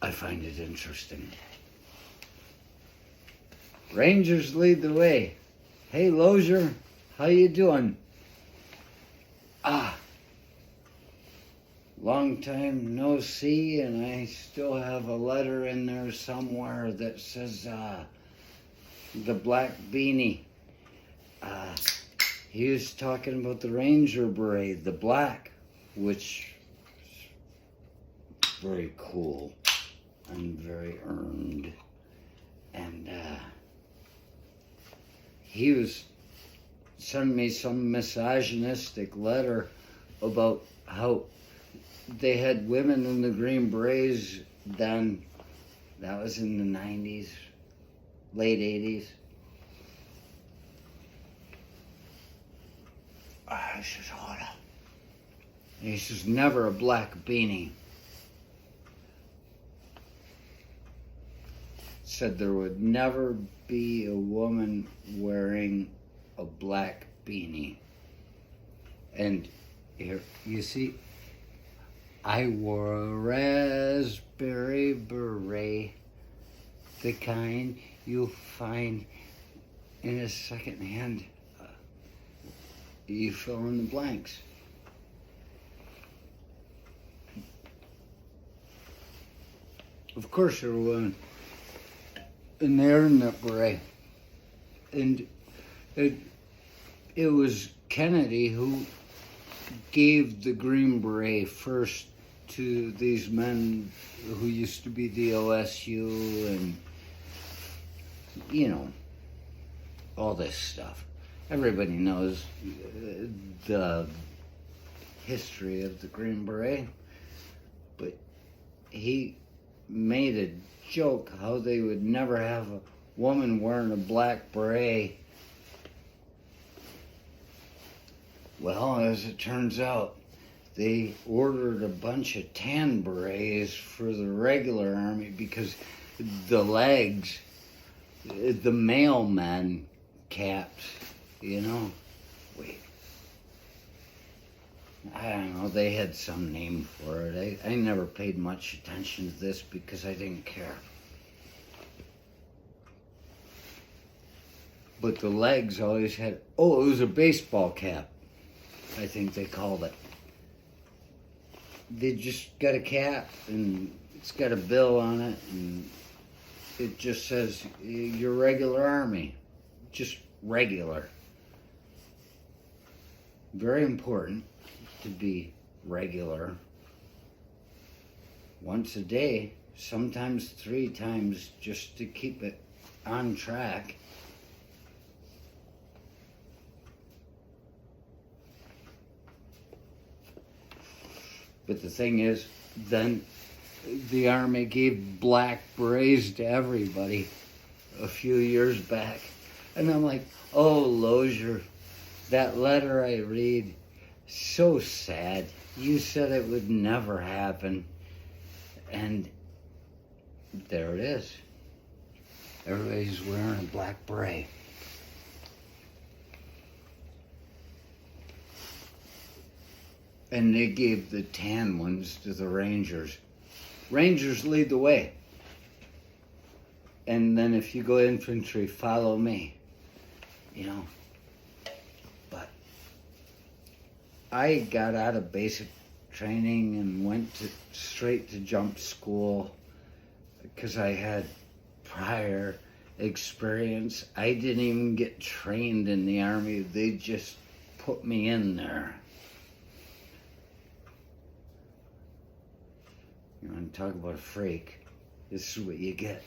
I find it interesting. Rangers lead the way. Hey, Lozier, how you doing? Long time no see, and I still have a letter in there somewhere that says, the Black Beanie. He was talking about the Ranger Beret, the black, which is very cool and very earned. And he was sending me some misogynistic letter about how they had women in the Green Berets then. That was in the 90s, late 80s. This is hot. He says, never a black beanie. Said there would never be a woman wearing a black beanie. And here, you see, I wore a raspberry beret, the kind you'll find in a second-hand. You fill in the blanks. Of course there were women in there in that beret. And it was Kennedy who gave the Green Beret first to these men who used to be the OSU and, you know, all this stuff. Everybody knows the history of the Green Beret, but he made a joke how they would never have a woman wearing a black beret. Well, as it turns out, they ordered a bunch of tan berets for the regular army because the legs, the mailmen caps, you know, I don't know, they had some name for it. I never paid much attention to this because I didn't care. But the legs always had, it was a baseball cap, I think they called it. They just got a cap and it's got a bill on it and it just says, your regular army, just regular. Very important to be regular. Once a day, sometimes 3 times, just to keep it on track. But the thing is, then the Army gave black berets to everybody a few years back. And I'm like, oh, Lozier, that letter I read, so sad. You said it would never happen. And there it is. Everybody's wearing a black beret. And they gave the tan ones to the Rangers. Rangers lead the way. And then if you go infantry, follow me. You know. But I got out of basic training and went straight to jump school because I had prior experience. I didn't even get trained in the Army. They just put me in there. You want to talk about a freak? This is what you get.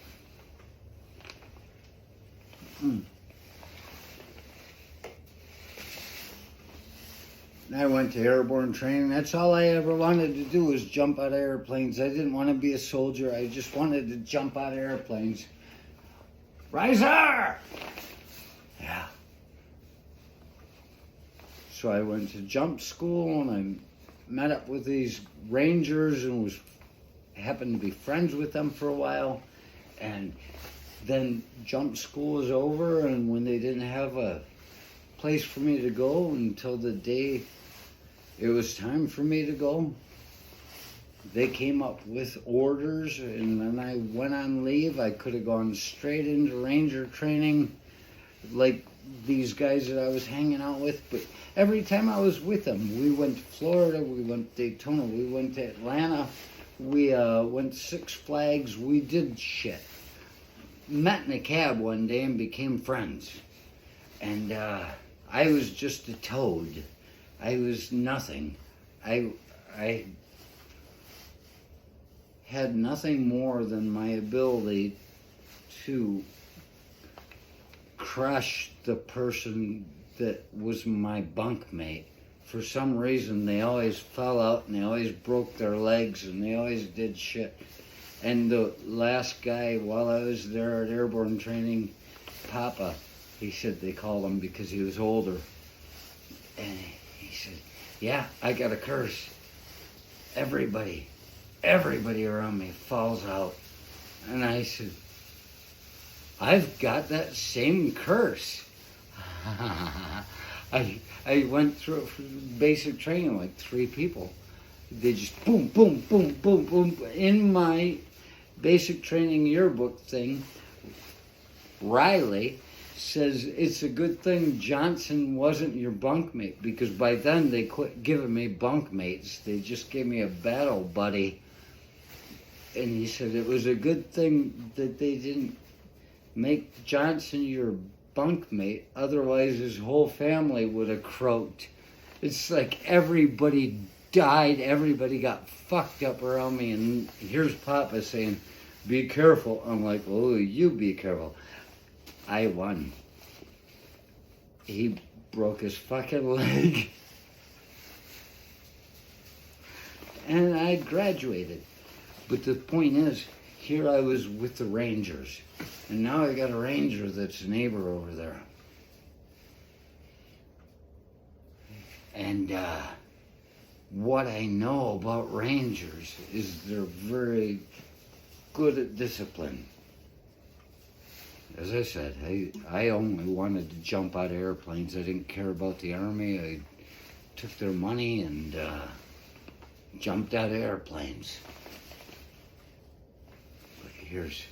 I went to airborne training. That's all I ever wanted to do was jump out of airplanes. I didn't want to be a soldier. I just wanted to jump out of airplanes. Riser! Yeah. So I went to jump school and I met up with these Rangers and happened to be friends with them for a while. And then jump school was over, and when they didn't have a place for me to go until the day it was time for me to go, They came up with orders, and then I went on leave. I could have gone straight into Ranger training like these guys that I was hanging out with, but every time I was with them, we went to Florida, we went to Daytona, we went to Atlanta, we went to Six Flags, we did shit. Met in a cab one day and became friends. And I was just a toad. I was nothing. I had nothing more than my ability to crush the person that was my bunkmate. For some reason, they always fell out and they always broke their legs and they always did shit. And the last guy, while I was there at airborne training, Papa, he said they called him because he was older. And he said, yeah, I got a curse. Everybody around me falls out. And I said, I've got that same curse. I went through basic training, like 3 people. They just boom, boom, boom, boom, boom. In my basic training yearbook thing, Riley says it's a good thing Johnson wasn't your bunkmate, because by then they quit giving me bunkmates. They just gave me a battle buddy. And he said it was a good thing that they didn't make Johnson your bunkmate, otherwise his whole family would have croaked. It's like everybody died, everybody got fucked up around me, and here's Papa saying, be careful. I'm like, oh, you be careful. I won. He broke his fucking leg. And I graduated. But the point is, here I was with the Rangers. And now I got a Ranger that's a neighbor over there. And what I know about Rangers is they're very good at discipline. As I said, I only wanted to jump out of airplanes. I didn't care about the Army. I took their money and jumped out of airplanes. But here's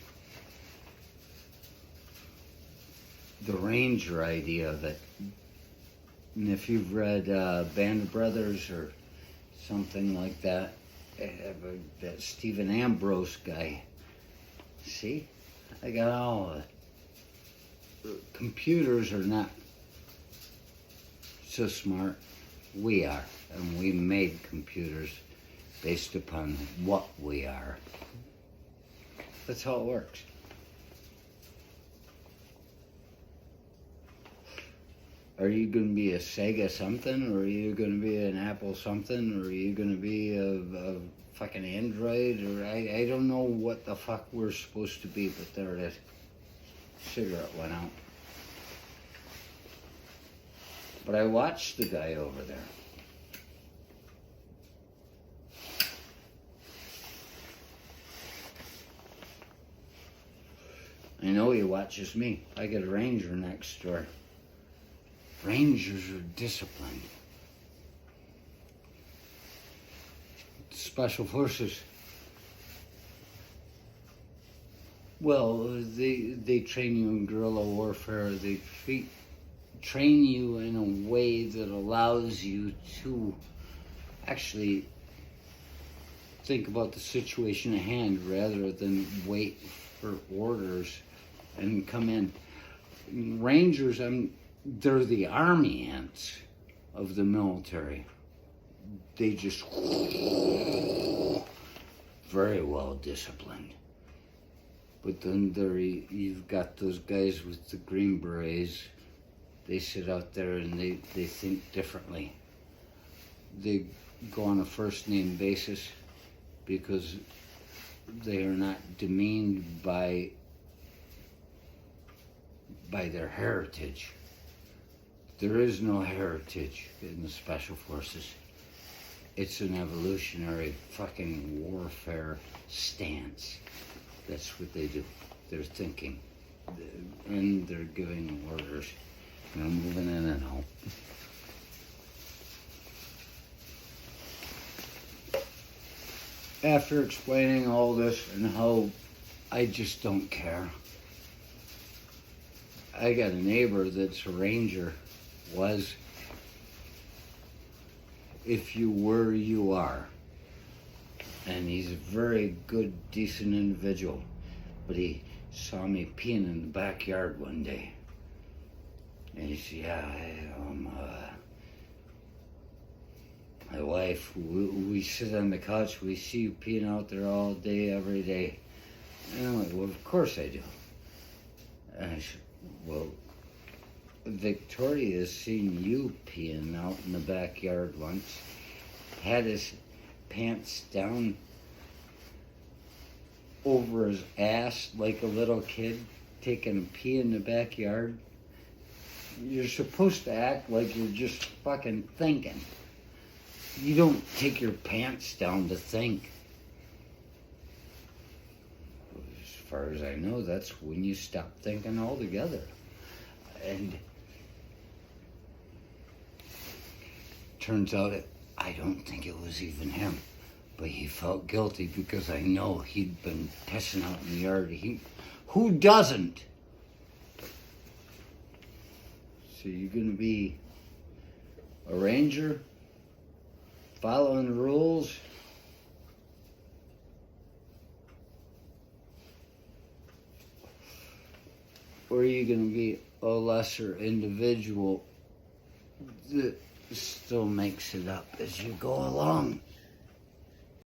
the Ranger idea of it. And if you've read Band of Brothers or something like that, that Stephen Ambrose guy, see, I got all of it. Computers are not so smart. We are, and we made computers based upon what we are. That's how it works. Are you going to be a Sega something, or are you going to be an Apple something, or are you going to be a fucking Android, or I don't know what the fuck we're supposed to be, but there it is. Cigarette went out. But I watched the guy over there. I know he watches me. I got a Ranger next door. Rangers are disciplined. Special Forces. Well, they train you in guerrilla warfare. They train you in a way that allows you to actually think about the situation at hand rather than wait for orders and come in. Rangers, they're the army ants of the military. They just very well disciplined. But then you've got those guys with the Green Berets. They sit out there and they think differently. They go on a first name basis because they are not demeaned by their heritage. There is no heritage in the Special Forces. It's an evolutionary fucking warfare stance. That's what they do. They're thinking. And they're giving orders. And I'm moving in and out. after explaining all this and how I just don't care, I got a neighbor that's a ranger, was, if you were, you are. And he's a very good, decent individual. But he saw me peeing in the backyard one day. And he said, yeah, my wife, we sit on the couch, we see you peeing out there all day, every day. And I'm like, well, of course I do. And I said, well, Victoria's seen you peeing out in the backyard once. Had his pants down over his ass like a little kid taking a pee in the backyard. You're supposed to act like you're just fucking thinking. You don't take your pants down to think. As far as I know, that's when you stop thinking altogether. And turns out I don't think it was even him, but he felt guilty because I know he'd been pissing out in the yard. Who doesn't? So you're gonna be a ranger, following the rules, or are you gonna be a lesser individual that still makes it up as you go along?